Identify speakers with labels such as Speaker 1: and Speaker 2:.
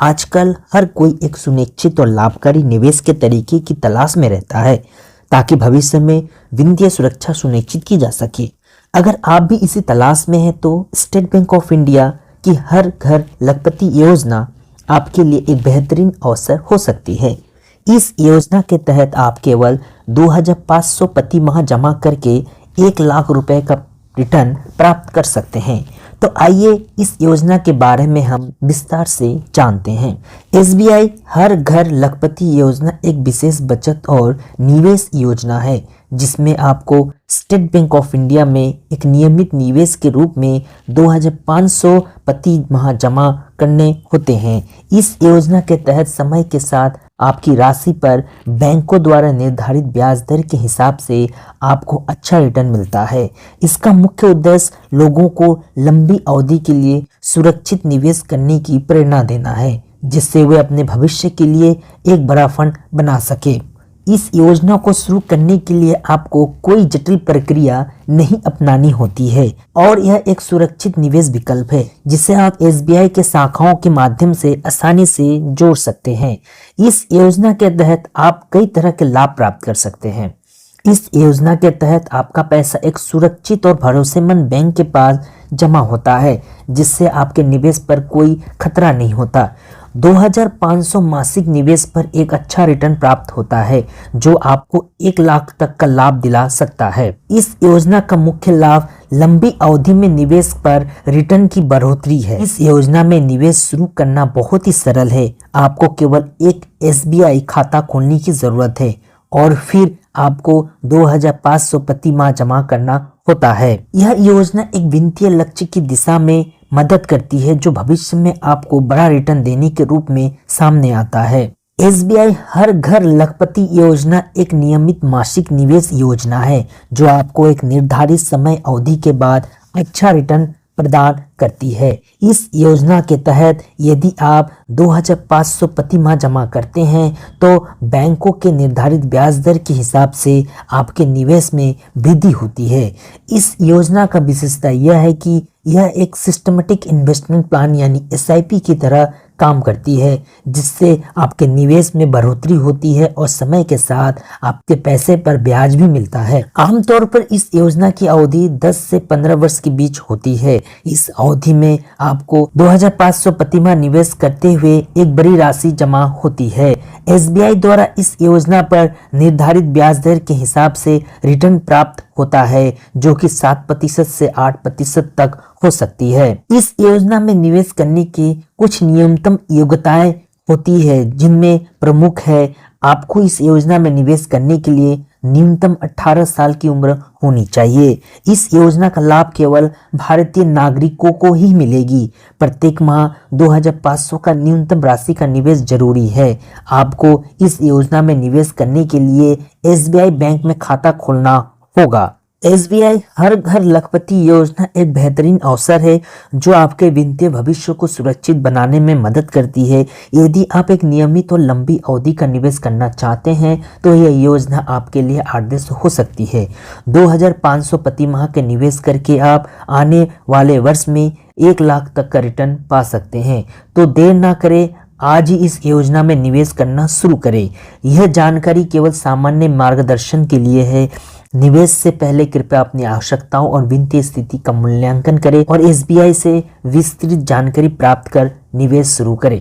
Speaker 1: आजकल हर कोई एक सुनिश्चित और लाभकारी निवेश के तरीके की तलाश में रहता है ताकि भविष्य में वित्तीय सुरक्षा सुनिश्चित की जा सके। अगर आप भी इसी तलाश में हैं तो स्टेट बैंक ऑफ इंडिया की हर घर लखपति योजना आपके लिए एक बेहतरीन अवसर हो सकती है। इस योजना के तहत आप केवल 2500 प्रति माह जमा करके 1 लाख रुपए का रिटर्न प्राप्त कर सकते हैं। तो आइए इस योजना के बारे में हम विस्तार से जानते हैं। एसबीआई हर घर लखपति योजना एक विशेष बचत और निवेश योजना है जिसमें आपको स्टेट बैंक ऑफ इंडिया में एक नियमित निवेश के रूप में 2500 प्रति माह जमा करने होते हैं। इस योजना के तहत समय के साथ आपकी राशि पर बैंकों द्वारा निर्धारित ब्याज दर के हिसाब से आपको अच्छा रिटर्न मिलता है। इसका मुख्य उद्देश्य लोगों को लंबी अवधि के लिए सुरक्षित निवेश करने की प्रेरणा देना है जिससे वे अपने भविष्य के लिए एक बड़ा फंड बना सके। इस योजना को शुरू करने के लिए आपको कोई जटिल प्रक्रिया नहीं अपनानी होती है और यह एक सुरक्षित निवेश विकल्प है जिसे आप एसबीआई के शाखाओं के माध्यम से आसानी से जोड़ सकते हैं। इस योजना के तहत आप कई तरह के लाभ प्राप्त कर सकते हैं। इस योजना के तहत आपका पैसा एक सुरक्षित और भरोसेमंद बैंक के पास जमा होता है जिससे आपके निवेश पर कोई खतरा नहीं होता। 2500 मासिक निवेश पर एक अच्छा रिटर्न प्राप्त होता है जो आपको 1 लाख तक का लाभ दिला सकता है। इस योजना का मुख्य लाभ लंबी अवधि में निवेश पर रिटर्न की बढ़ोतरी है। इस योजना में निवेश शुरू करना बहुत ही सरल है। आपको केवल एक एसबीआई खाता खोलने की जरूरत है और फिर आपको 2500 प्रति माह जमा करना होता है। यह योजना एक वित्तीय लक्ष्य की दिशा में मदद करती है जो भविष्य में आपको बड़ा रिटर्न देने के रूप में सामने आता है। एसबीआई हर घर लखपति योजना एक नियमित मासिक निवेश योजना है जो आपको एक निर्धारित समय अवधि के बाद अच्छा रिटर्न प्रदान करती है। इस योजना के तहत यदि आप 2500 प्रति माह जमा करते हैं तो बैंकों के निर्धारित ब्याज दर के हिसाब से आपके निवेश में वृद्धि होती है। इस योजना का विशेषता यह है कि यह एक सिस्टमेटिक इन्वेस्टमेंट प्लान यानी एसआईपी की तरह काम करती है जिससे आपके निवेश में बढ़ोतरी होती है और समय के साथ आपके पैसे पर ब्याज भी मिलता है। आमतौर पर इस योजना की अवधि 10 से 15 वर्ष के बीच होती है। इस अवधि में आपको 2500 प्रति माह निवेश करते हुए एक बड़ी राशि जमा होती है। एसबीआई द्वारा इस योजना पर निर्धारित ब्याज दर के हिसाब से रिटर्न प्राप्त होता है जो कि 7% से 8% तक हो सकती है। इस योजना में निवेश करने की कुछ न्यूनतम योग्यताएं होती है जिनमें प्रमुख है आपको इस योजना में निवेश करने के लिए न्यूनतम 18 साल की उम्र होनी चाहिए। इस योजना का लाभ केवल भारतीय नागरिकों को ही मिलेगी। प्रत्येक माह 2500 का न्यूनतम राशि का निवेश जरूरी है। आपको इस योजना में निवेश करने के लिए एसबीआई बैंक में खाता खोलना होगा। एसबीआई हर घर लखपति योजना एक बेहतरीन अवसर है जो आपके वित्तीय भविष्य को सुरक्षित बनाने में मदद करती है। यदि आप एक नियमित और लंबी अवधि का निवेश करना चाहते हैं तो यह योजना आपके लिए आदर्श हो सकती है। 2500 प्रति माह के निवेश करके आप आने वाले वर्ष में 1 लाख तक का रिटर्न पा सकते हैं। तो देर ना करें, आज ही इस योजना में निवेश करना शुरू करें। यह जानकारी केवल सामान्य मार्गदर्शन के लिए है। निवेश से पहले कृपया अपनी आवश्यकताओं और वित्तीय स्थिति का मूल्यांकन करें और एसबीआई से विस्तृत जानकारी प्राप्त कर निवेश शुरू करें।